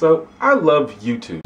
So I love YouTube.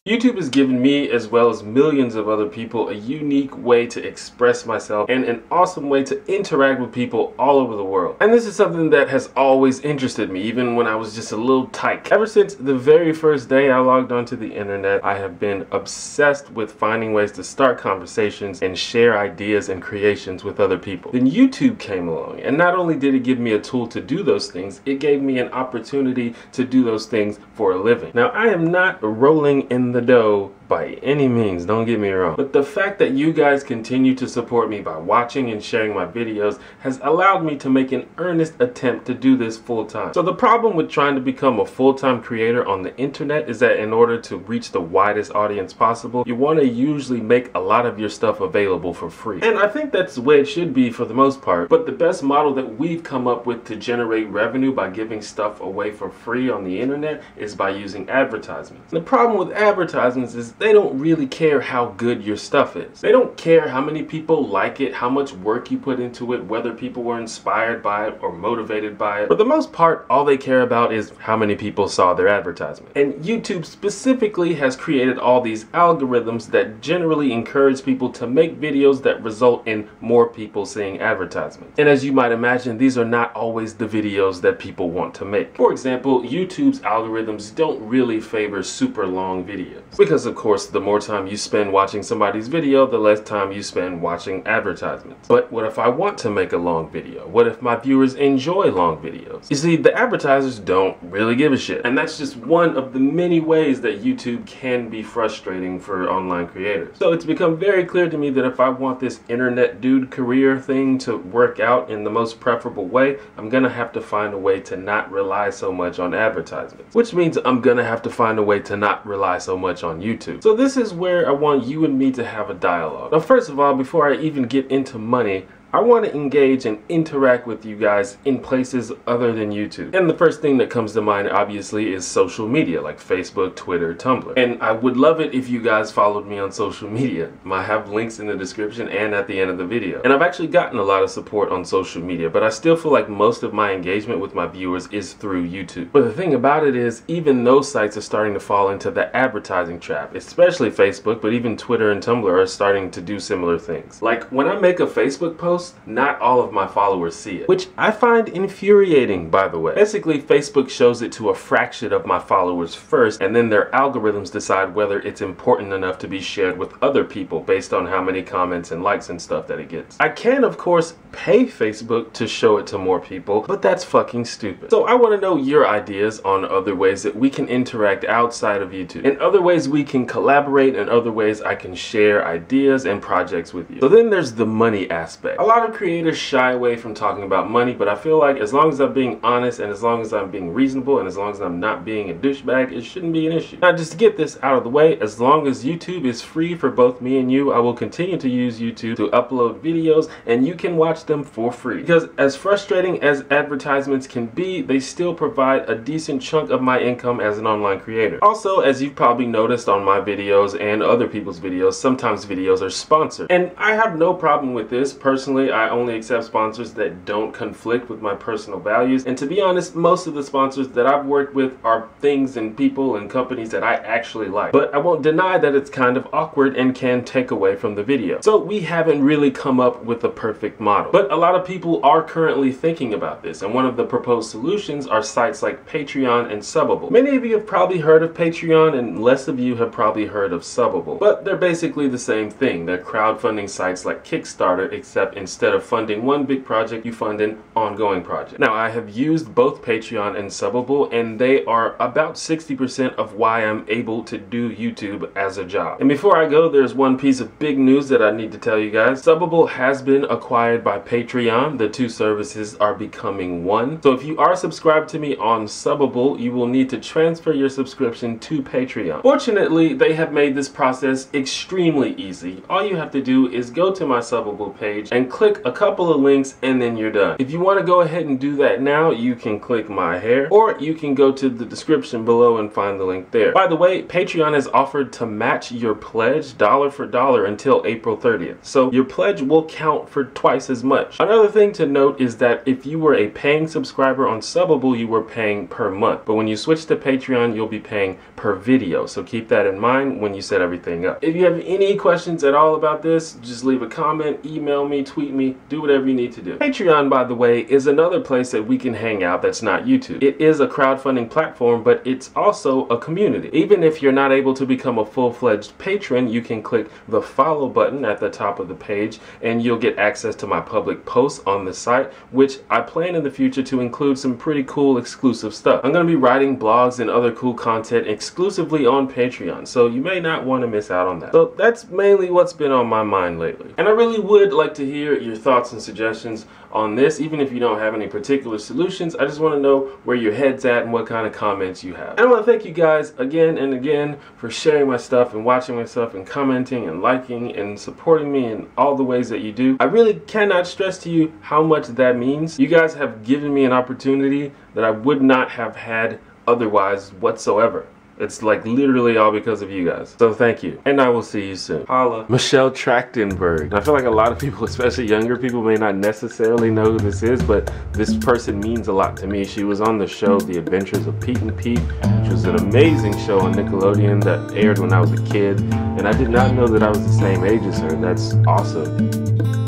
YouTube has given me, as well as millions of other people, a unique way to express myself and an awesome way to interact with people all over the world. And this is something that has always interested me, even when I was just a little tyke. Ever since the very first day I logged onto the internet, I have been obsessed with finding ways to start conversations and share ideas and creations with other people. Then YouTube came along, and not only did it give me a tool to do those things, it gave me an opportunity to do those things for a living. Now, I am not rolling in the dough by any means, don't get me wrong, but the fact that you guys continue to support me by watching and sharing my videos has allowed me to make an earnest attempt to do this full time. So the problem with trying to become a full-time creator on the internet is that in order to reach the widest audience possible, you want to usually make a lot of your stuff available for free. And I think that's the way it should be for the most part, but the best model that we've come up with to generate revenue by giving stuff away for free on the internet is by using advertisements. The problem with advertisements is they don't really care how good your stuff is. They don't care how many people like it, how much work you put into it, whether people were inspired by it or motivated by it. For the most part, all they care about is how many people saw their advertisement. And YouTube specifically has created all these algorithms that generally encourage people to make videos that result in more people seeing advertisements. And as you might imagine, these are not always the videos that people want to make. For example, YouTube's algorithms don't really favor super long videos, because of course the more time you spend watching somebody's video, the less time you spend watching advertisements. But what if I want to make a long video? What if my viewers enjoy long videos? You see, the advertisers don't really give a shit. And that's just one of the many ways that YouTube can be frustrating for online creators. So it's become very clear to me that if I want this internet dude career thing to work out in the most preferable way, I'm gonna have to find a way to not rely so much on advertisements. Which means I'm gonna have to find a way to not rely so much on YouTube. So this is where I want you and me to have a dialogue. Now, first of all, before I even get into money, I want to engage and interact with you guys in places other than YouTube. And the first thing that comes to mind, obviously, is social media like Facebook, Twitter, Tumblr. And I would love it if you guys followed me on social media. I have links in the description and at the end of the video. And I've actually gotten a lot of support on social media, but I still feel like most of my engagement with my viewers is through YouTube. But the thing about it is, even those sites are starting to fall into the advertising trap, especially Facebook, but even Twitter and Tumblr are starting to do similar things. Like when I make a Facebook post, not all of my followers see it, which I find infuriating, by the way. Basically, Facebook shows it to a fraction of my followers first, and then their algorithms decide whether it's important enough to be shared with other people based on how many comments and likes and stuff that it gets. I can, of course, pay Facebook to show it to more people, but that's fucking stupid. So I want to know your ideas on other ways that we can interact outside of YouTube, and other ways we can collaborate, and other ways I can share ideas and projects with you. So then there's the money aspect. A lot of creators shy away from talking about money, but I feel like as long as I'm being honest and as long as I'm being reasonable and as long as I'm not being a douchebag, it shouldn't be an issue. Now, just to get this out of the way, as long as YouTube is free for both me and you, I will continue to use YouTube to upload videos and you can watch them for free. Because as frustrating as advertisements can be, they still provide a decent chunk of my income as an online creator. Also, as you've probably noticed on my videos and other people's videos, sometimes videos are sponsored. And I have no problem with this. Personally, I only accept sponsors that don't conflict with my personal values, and to be honest, most of the sponsors that I've worked with are things and people and companies that I actually like. But I won't deny that it's kind of awkward and can take away from the video. So we haven't really come up with a perfect model. But a lot of people are currently thinking about this, and one of the proposed solutions are sites like Patreon and Subbable. Many of you have probably heard of Patreon, and less of you have probably heard of Subbable. But they're basically the same thing. They're crowdfunding sites like Kickstarter, except instead of funding one big project, you fund an ongoing project. Now, I have used both Patreon and Subbable, and they are about 60% of why I'm able to do YouTube as a job. And before I go, there's one piece of big news that I need to tell you guys. Subbable has been acquired by Patreon. The two services are becoming one. So if you are subscribed to me on Subbable, you will need to transfer your subscription to Patreon. Fortunately, they have made this process extremely easy. All you have to do is go to my Subbable page and click a couple of links and then you're done. If you want to go ahead and do that now, you can click my hair, or you can go to the description below and find the link there. By the way, Patreon has offered to match your pledge dollar for dollar until April 30th. So your pledge will count for twice as much. Another thing to note is that if you were a paying subscriber on Subbable, you were paying per month. But when you switch to Patreon, you'll be paying per video. So keep that in mind when you set everything up. If you have any questions at all about this, just leave a comment, email me, tweet me, do whatever you need to do. Patreon, by the way, is another place that we can hang out that's not YouTube. It is a crowdfunding platform, but it's also a community. Even if you're not able to become a full-fledged patron, you can click the follow button at the top of the page and you'll get access to my public posts on the site, which I plan in the future to include some pretty cool exclusive stuff. I'm going to be writing blogs and other cool content exclusively on Patreon, so you may not want to miss out on that. So that's mainly what's been on my mind lately. And I really would like to hear your thoughts and suggestions on this, even if you don't have any particular solutions. I just want to know where your head's at and what kind of comments you have. And I want to thank you guys again and again for sharing my stuff and watching my stuff and commenting and liking and supporting me in all the ways that you do. I really cannot stress to you how much that means. You guys have given me an opportunity that I would not have had otherwise whatsoever. It's like literally all because of you guys. So thank you. And I will see you soon. Holla. Michelle Trachtenberg. I feel like a lot of people, especially younger people, may not necessarily know who this is, but this person means a lot to me. She was on the show The Adventures of Pete and Pete, which was an amazing show on Nickelodeon that aired when I was a kid. And I did not know that I was the same age as her. That's awesome.